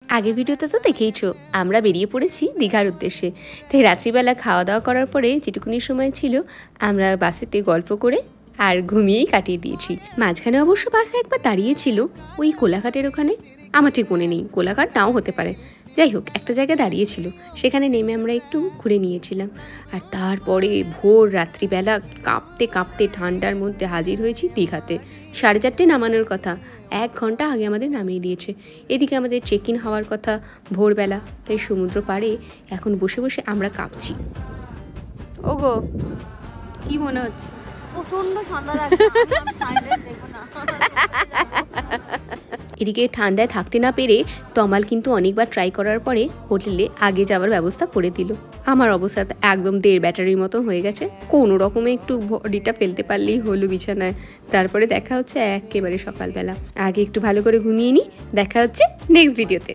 আগের ভিডিওতে তো দেখেইছো আমরা বেরিয়ে পড়েছি দীঘার উদ্দেশ্যে। তাই রাত্রিবেলা খাওয়া দাওয়া করার পরে যেটুকুনি সময় ছিল আমরা বাসেতে গল্প করে আর ঘুমিয়েই কাটিয়ে দিয়েছি। মাঝখানে অবশ্য বাসে একবার দাঁড়িয়েছিল ওই কোলাঘাটের ওখানে, আমার ঠিক মনে নেই, কোলাঘাট নাও হতে পারে। যাই হোক, একটা জায়গায় দাঁড়িয়েছিল, সেখানে নেমে আমরা একটু ঘুরে নিয়েছিলাম। আর তারপরে ভোর রাত্রিবেলা কাঁপতে কাঁপতে ঠান্ডার মধ্যে হাজির হয়েছি দীঘাতে। 4:30 নামানোর কথা, 1 ঘন্টা আগে আমাদের নামিয়ে দিয়েছে। এদিকে আমাদের চেক ইন হওয়ার কথা ভোরবেলা, তাই সমুদ্র পাড়ে এখন বসে বসে আমরা কাঁপছি। ওগো, কি মনে হচ্ছে? প্রচন্ড ঠান্ডা লাগছে, আমি সানরাইজ দেখব না। এদিকে ঠান্ডায় থাকতে না পেরে তমাল কিন্তু অনেকবার ট্রাই করার পরে হোটেলে আগে যাওয়ার ব্যবস্থা করে দিল। আমার অবস্থা একদম 1.5 ব্যাটারির মতো হয়ে গেছে, কোনো রকমে একটু বডিটা ফেলতে পারলেই হলো বিছানায়। তারপরে দেখা হচ্ছে একেবারে সকালবেলা। আগে একটু ভালো করে ঘুমিয়ে নিই, দেখা হচ্ছে নেক্সট ভিডিওতে।